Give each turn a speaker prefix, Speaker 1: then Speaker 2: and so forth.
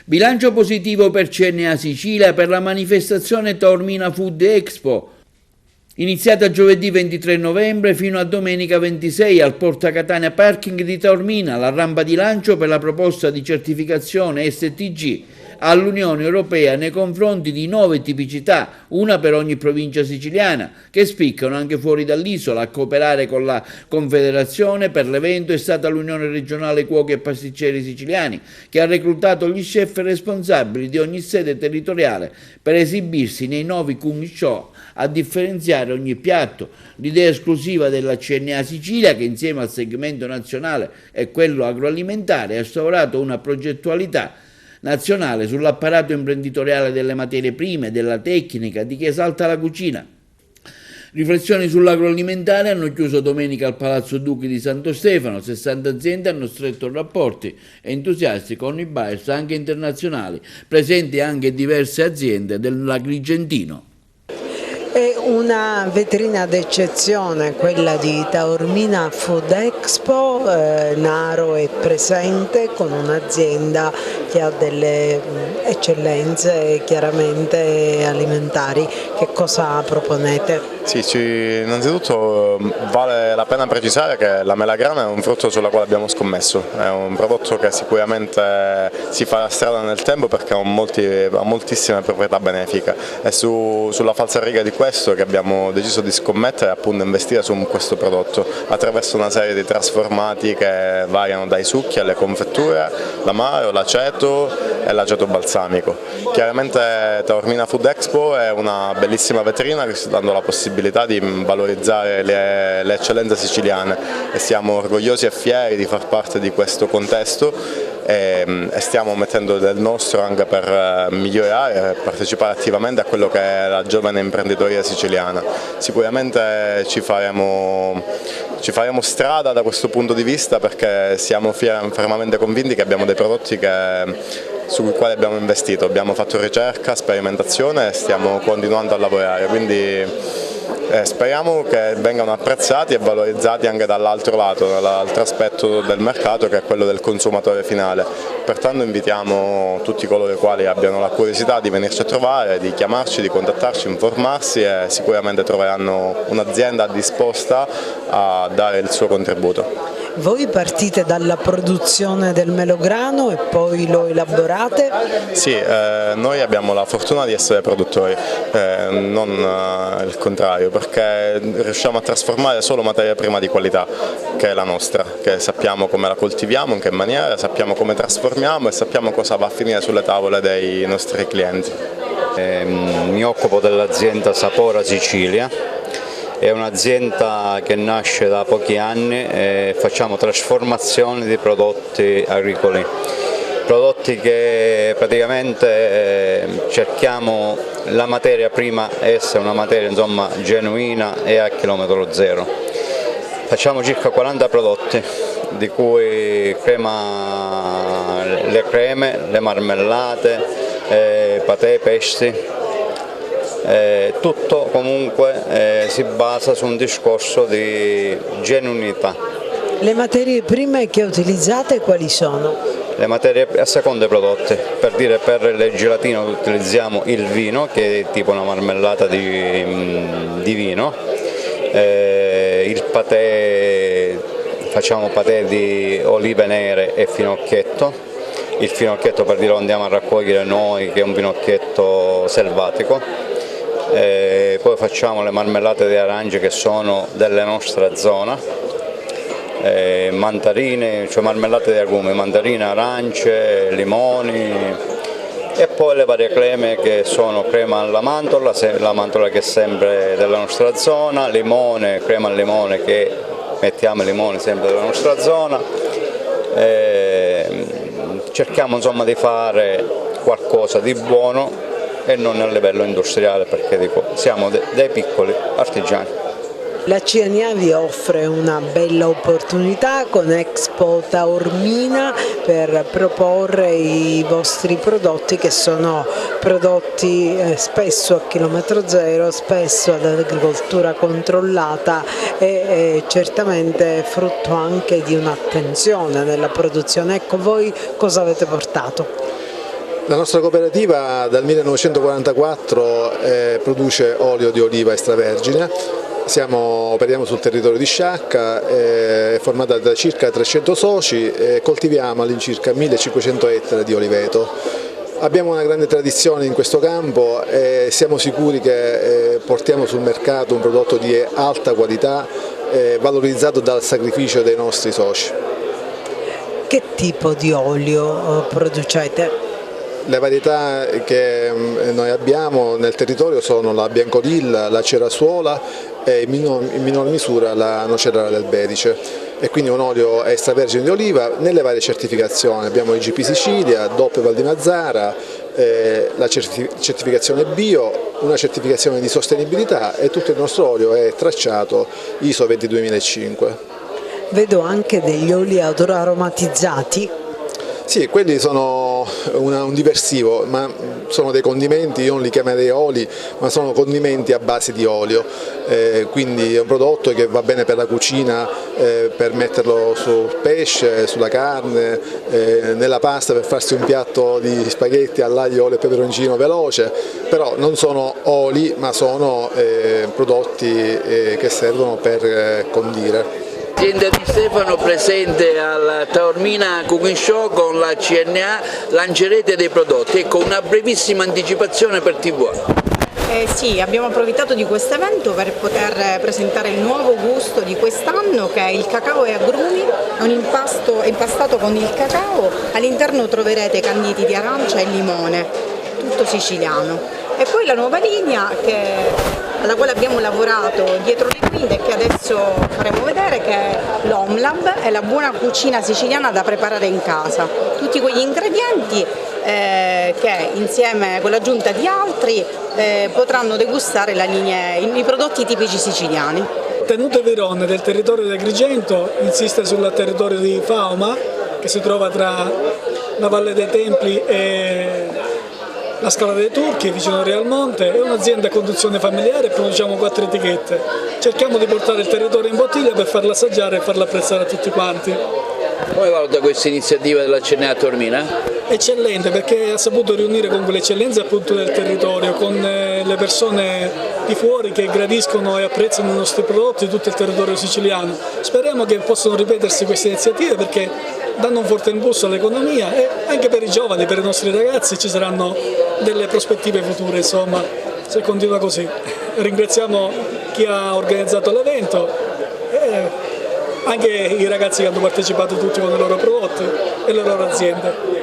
Speaker 1: Bilancio positivo per CNA Sicilia per la manifestazione Taormina Food Expo, iniziata giovedì 23 novembre fino a domenica 26 al Porta Catania Parking di Taormina, la rampa di lancio per la proposta di certificazione STG all'Unione Europea nei confronti di 9 tipicità, una per ogni provincia siciliana, che spiccano anche fuori dall'isola. A cooperare con la Confederazione per l'evento è stata l'Unione Regionale Cuochi e Pasticceri Siciliani, che ha reclutato gli chef responsabili di ogni sede territoriale per esibirsi nei 9 cooking show a differenziare ogni piatto. L'idea esclusiva della CNA Sicilia, che insieme al segmento nazionale e quello agroalimentare ha instaurato una progettualità nazionale sull'apparato imprenditoriale delle materie prime, della tecnica, di chi esalta la cucina. Riflessioni sull'agroalimentare hanno chiuso domenica al Palazzo Duchi di Santo Stefano. 60 aziende hanno stretto rapporti entusiasti con i buyers anche internazionali, presenti anche diverse aziende dell'Agrigentino.
Speaker 2: È una vetrina d'eccezione quella di Taormina Food Expo. Naro è presente con un'azienda che ha delle eccellenze chiaramente alimentari. Che cosa proponete?
Speaker 3: Sì, innanzitutto vale la pena precisare che la melagrana è un frutto sulla quale abbiamo scommesso, è un prodotto che sicuramente si farà strada nel tempo perché ha moltissime proprietà benefiche e sulla falsariga di questo che abbiamo deciso di scommettere, appunto investire su questo prodotto attraverso una serie di trasformati che variano dai succhi alle confetture, l'amaro, l'aceto e l'aceto balsamico. Chiaramente Taormina Food Expo è una bellissima vetrina che sta dando la possibilità di valorizzare le eccellenze siciliane e siamo orgogliosi e fieri di far parte di questo contesto e stiamo mettendo del nostro anche per migliorare e partecipare attivamente a quello che è la giovane imprenditoria siciliana. Sicuramente ci faremo strada da questo punto di vista perché siamo fermamente convinti che abbiamo dei prodotti sui quali abbiamo investito, abbiamo fatto ricerca, sperimentazione e stiamo continuando a lavorare, quindi speriamo che vengano apprezzati e valorizzati anche dall'altro lato, dall'altro aspetto del mercato che è quello del consumatore finale. Pertanto invitiamo tutti coloro i quali abbiano la curiosità di venirci a trovare, di chiamarci, di contattarci, informarsi e sicuramente troveranno un'azienda disposta a dare il suo contributo.
Speaker 2: Voi partite dalla produzione del melograno e poi lo elaborate?
Speaker 3: Sì, noi abbiamo la fortuna di essere produttori, non il contrario, perché riusciamo a trasformare solo materia prima di qualità, che è la nostra, che sappiamo come la coltiviamo, in che maniera, sappiamo come trasformiamo e sappiamo cosa va a finire sulle tavole dei nostri clienti.
Speaker 4: Mi occupo dell'azienda Sapora Sicilia. È un'azienda che nasce da pochi anni e facciamo trasformazione di prodotti agricoli, prodotti che praticamente cerchiamo la materia prima essere una materia genuina e a chilometro zero. Facciamo circa 40 prodotti, di cui le creme, le marmellate, patè, pesti. Tutto comunque si basa su un discorso di genuinità.
Speaker 2: Le materie prime che utilizzate quali sono?
Speaker 4: Le materie a seconda dei prodotti, per dire per le gelatine utilizziamo il vino che è tipo una marmellata di vino, il patè, facciamo patè di olive nere e finocchietto, il finocchietto per dire lo andiamo a raccogliere noi che è un finocchietto selvatico. Poi facciamo le marmellate di arance che sono della nostra zona, mandarine, cioè marmellate di agrumi, mandarine, arance, limoni e poi le varie creme che sono crema alla mantola, la mantola che è sempre della nostra zona, limone, crema al limone che mettiamo i limoni sempre della nostra zona. Cerchiamo di fare qualcosa di buono e non a livello industriale perché siamo dei piccoli artigiani.
Speaker 2: La CNA vi offre una bella opportunità con Expo Taormina per proporre i vostri prodotti che sono prodotti spesso a chilometro zero, spesso ad agricoltura controllata e certamente frutto anche di un'attenzione nella produzione. Ecco, voi cosa avete portato?
Speaker 5: La nostra cooperativa dal 1944 produce olio di oliva extravergine, operiamo sul territorio di Sciacca, è formata da circa 300 soci e coltiviamo all'incirca 1500 ettari di oliveto. Abbiamo una grande tradizione in questo campo e siamo sicuri che portiamo sul mercato un prodotto di alta qualità valorizzato dal sacrificio dei nostri soci.
Speaker 2: Che tipo di olio producete?
Speaker 5: Le varietà che noi abbiamo nel territorio sono la biancolilla, la cerasuola e in minor misura la nocera del Bedice. E quindi un olio extravergine di oliva nelle varie certificazioni. Abbiamo il GP Sicilia, DOP Val di Mazzara, la certificazione bio, una certificazione di sostenibilità e tutto il nostro olio è tracciato ISO 22005.
Speaker 2: Vedo anche degli oli aromatizzati.
Speaker 5: Sì, quelli sono un diversivo, ma sono dei condimenti, io non li chiamerei oli, ma sono condimenti a base di olio, quindi è un prodotto che va bene per la cucina, per metterlo sul pesce, sulla carne, nella pasta per farsi un piatto di spaghetti all'aglio, olio e peperoncino veloce, però non sono oli, ma sono prodotti che servono per condire.
Speaker 1: L'azienda di Stefano presente al Taormina Cooking Show con la CNA lancerete dei prodotti, ecco una brevissima anticipazione per TV.
Speaker 6: Sì, abbiamo approfittato di questo evento per poter presentare il nuovo gusto di quest'anno che è il cacao e agrumi, è un impasto impastato con il cacao, all'interno troverete canditi di arancia e limone, tutto siciliano. E poi la nuova linea alla quale abbiamo lavorato dietro le quinte e che adesso faremo vedere, che è l'Homlab, è la buona cucina siciliana da preparare in casa. Tutti quegli ingredienti che insieme con l'aggiunta di altri potranno degustare i prodotti tipici siciliani.
Speaker 7: Tenute Virone del territorio di Agrigento insiste sul territorio di Faoma, che si trova tra la Valle dei Templi e la Scala dei Turchi, vicino a Realmonte. È un'azienda a conduzione familiare e produciamo 4 etichette. Cerchiamo di portare il territorio in bottiglia per farla assaggiare e farla apprezzare a tutti quanti.
Speaker 1: Come valuta questa iniziativa della CNA Taormina?
Speaker 7: Eccellente, perché ha saputo riunire con quelle eccellenze appunto del territorio, con le persone di fuori che gradiscono e apprezzano i nostri prodotti di tutto il territorio siciliano. Speriamo che possano ripetersi queste iniziative perché danno un forte impulso all'economia e anche per i giovani, per i nostri ragazzi ci saranno delle prospettive future, insomma, se continua così. Ringraziamo chi ha organizzato l'evento e anche i ragazzi che hanno partecipato tutti con i loro prodotti e le loro aziende.